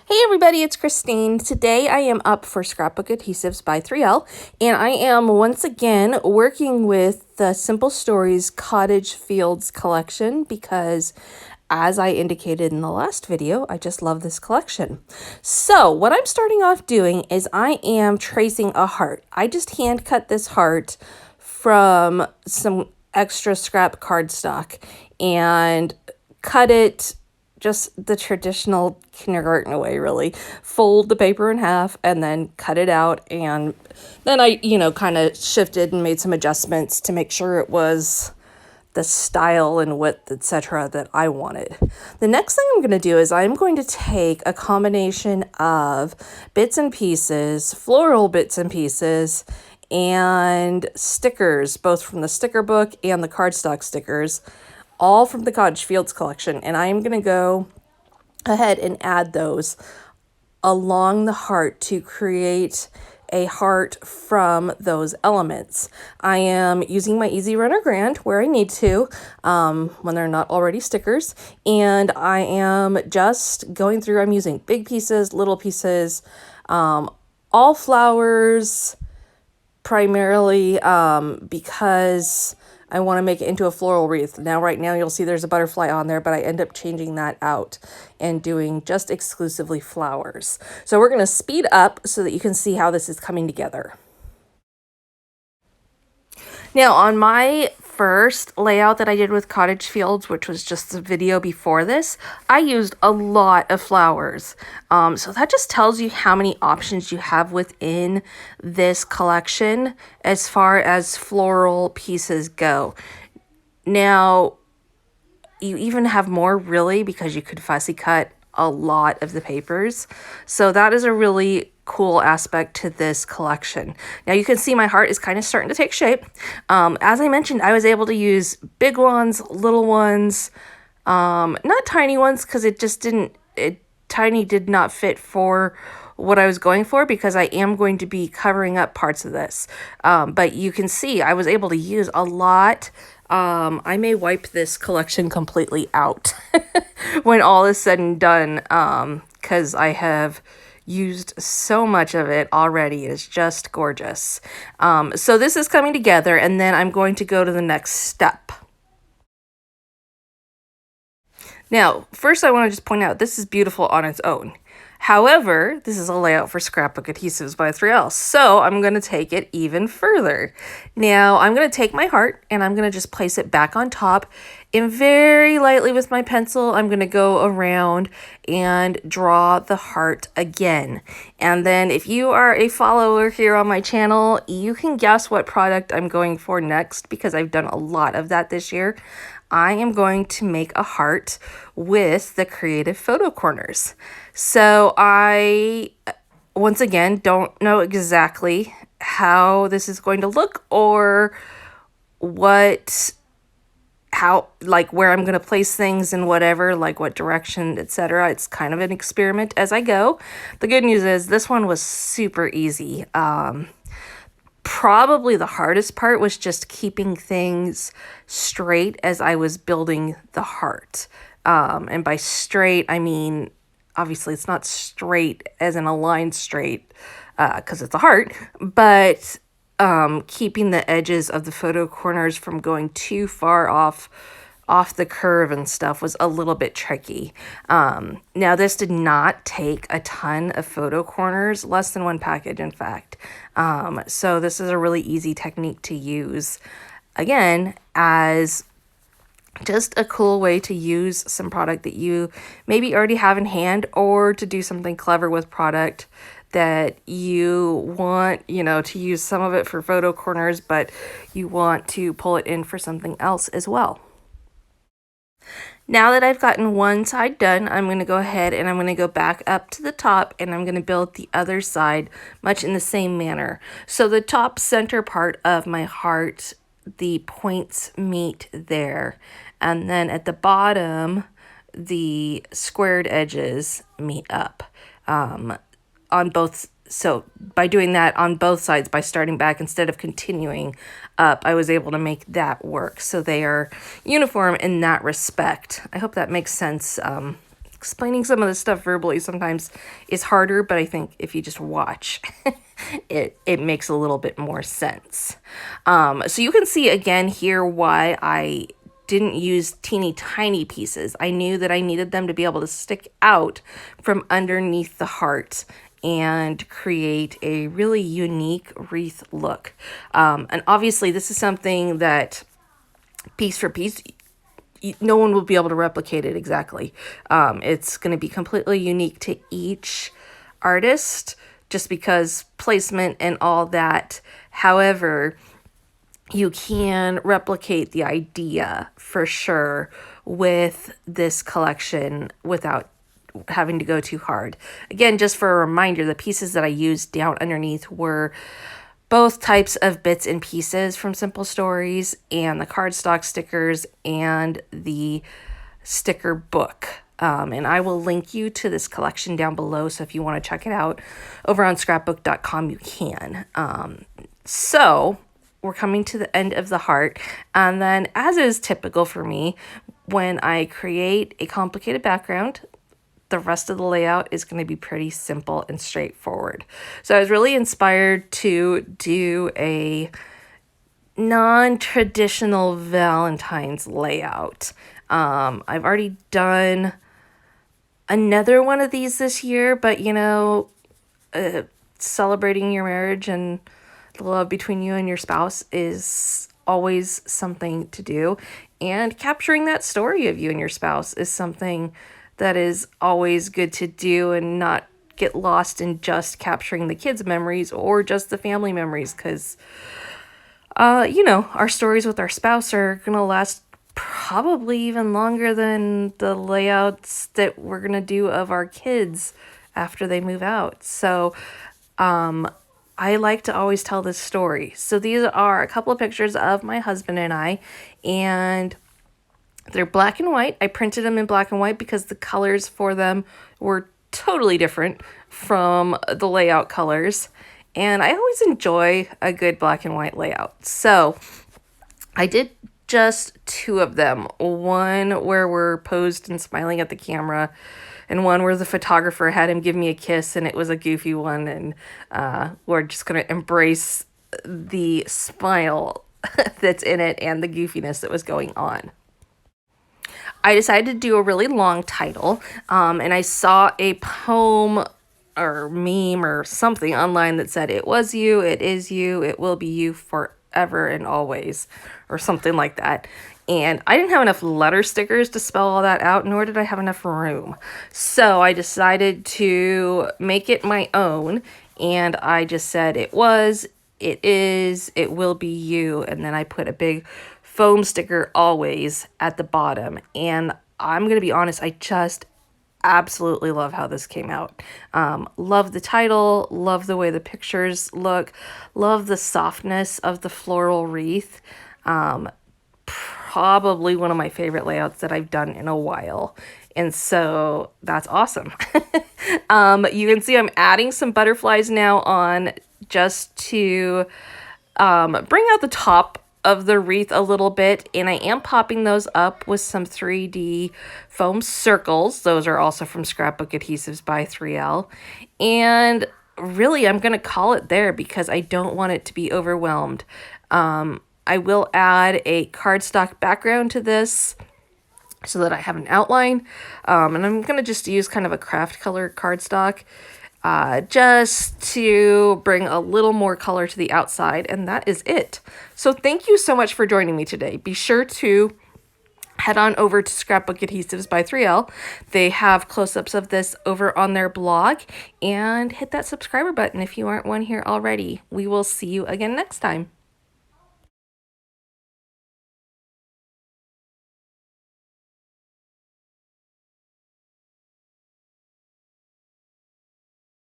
Hey everybody, it's Christine. Today I am up for Scrapbook Adhesives by 3L, and I am once again working with the Simple Stories Cottage Fields collection because, as I indicated in the last video, I just love this collection. So what I'm starting off doing is I am tracing a heart. I just hand cut this heart from some extra scrap cardstock and cut it just the traditional kindergarten way, really. Fold the paper in half and then cut it out. And then I, kind of shifted and made some adjustments to make sure it was the style and width, etc. that I wanted. The next thing I'm going to do is I'm going to take a combination of bits and pieces, floral bits and pieces, and stickers, both from the sticker book and the cardstock stickers, all from the Cottage Fields collection, and I am going to go ahead and add those along the heart to create a heart from those elements. I am using my Easy Runner Grand where I need to, when they're not already stickers, and I am just going through, I'm using big pieces, little pieces, all flowers, primarily because I want to make it into a floral wreath. Now, right now, you'll see there's a butterfly on there, but I end up changing that out and doing just exclusively flowers. So we're going to speed up so that you can see how this is coming together. Now, on my first layout that I did with Cottage Fields, which was just the video before this, I used a lot of flowers. So that just tells you how many options you have within this collection as far as floral pieces go. Now, you even have more, really, because you could fussy cut a lot of the papers. So that is a really cool aspect to this collection. Now you can see my heart is kind of starting to take shape. As I mentioned, I was able to use big ones, little ones, not tiny ones, because tiny did not fit for what I was going for, because I am going to be covering up parts of this. But you can see I was able to use a lot. I may wipe this collection completely out when all is said and done, because I have used so much of it already. It's just gorgeous. So this is coming together, and then I'm going to go to the next step. Now, first I want to just point out this is beautiful on its own. However, this is a layout for Scrapbook Adhesives by 3L, so I'm going to take it even further. Now, I'm going to take my heart and I'm going to just place it back on top, and very lightly with my pencil, I'm going to go around and draw the heart again. And then if you are a follower here on my channel, you can guess what product I'm going for next, because I've done a lot of that this year. I am going to make a heart with the Creative Photo Corners. So I, once again, don't know exactly how this is going to look or where I'm going to place things and whatever, like what direction, etc. It's kind of an experiment as I go. The good news is this one was super easy. Probably the hardest part was just keeping things straight as I was building the heart. And by straight, I mean, obviously it's not straight as in a line straight, because it's a heart, but keeping the edges of the photo corners from going too far off the curve and stuff was a little bit tricky. Now this did not take a ton of photo corners, less than one package in fact. So this is a really easy technique to use, again, as just a cool way to use some product that you maybe already have in hand, or to do something clever with product that you want, to use some of it for photo corners, but you want to pull it in for something else as well. Now that I've gotten one side done, I'm going to go ahead and I'm going to go back up to the top, and I'm going to build the other side much in the same manner. So the top center part of my heart, the points meet there. And then at the bottom, the squared edges meet up on both. So by doing that on both sides, by starting back instead of continuing up, I was able to make that work. So they are uniform in that respect. I hope that makes sense explaining some of this stuff verbally sometimes is harder, but I think if you just watch, it makes a little bit more sense. So you can see again here why I didn't use teeny tiny pieces. I knew that I needed them to be able to stick out from underneath the heart and create a really unique wreath look. And obviously this is something that piece for piece, no one will be able to replicate it exactly. It's going to be completely unique to each artist just because placement and all that. However, you can replicate the idea for sure with this collection without having to go too hard. Again, just for a reminder, the pieces that I used down underneath were both types of bits and pieces from Simple Stories and the cardstock stickers and the sticker book. And I will link you to this collection down below, so if you want to check it out over on scrapbook.com, you can. So we're coming to the end of the heart, and then, as is typical for me, when I create a complicated background, the rest of the layout is going to be pretty simple and straightforward. So I was really inspired to do a non-traditional Valentine's layout. I've already done another one of these this year, but you know, celebrating your marriage and the love between you and your spouse is always something to do. And capturing that story of you and your spouse is something that is always good to do, and not get lost in just capturing the kids' memories or just the family memories, because, you know, our stories with our spouse are going to last probably even longer than the layouts that we're going to do of our kids after they move out. So, I like to always tell this story. So these are a couple of pictures of my husband and I, and they're black and white. I printed them in black and white because the colors for them were totally different from the layout colors. And I always enjoy a good black and white layout. So I did just two of them. One where we're posed and smiling at the camera, and one where the photographer had him give me a kiss, and it was a goofy one. And we're just going to embrace the smile that's in it and the goofiness that was going on. I decided to do a really long title, and I saw a poem or meme or something online that said, "It was you, it is you, it will be you forever and always," or something like that. And I didn't have enough letter stickers to spell all that out, nor did I have enough room. So I decided to make it my own, and I just said, "It was, it is, it will be you," and then I put a big foam sticker always at the bottom. And I'm going to be honest, I just absolutely love how this came out. Love the title, love the way the pictures look, love the softness of the floral wreath. Probably one of my favorite layouts that I've done in a while. And so that's awesome. You can see I'm adding some butterflies now on just to bring out the top of the wreath a little bit, and I am popping those up with some 3D foam circles. Those are also from Scrapbook Adhesives by 3L. And really, I'm going to call it there because I don't want it to be overwhelmed. I will add a cardstock background to this so that I have an outline. And I'm going to just use kind of a craft color cardstock just to bring a little more color to the outside, and that is it. So thank you so much for joining me today. Be sure to head on over to Scrapbook Adhesives by 3L. They have close-ups of this over on their blog, and hit that subscriber button if you aren't one here already. We will see you again next time.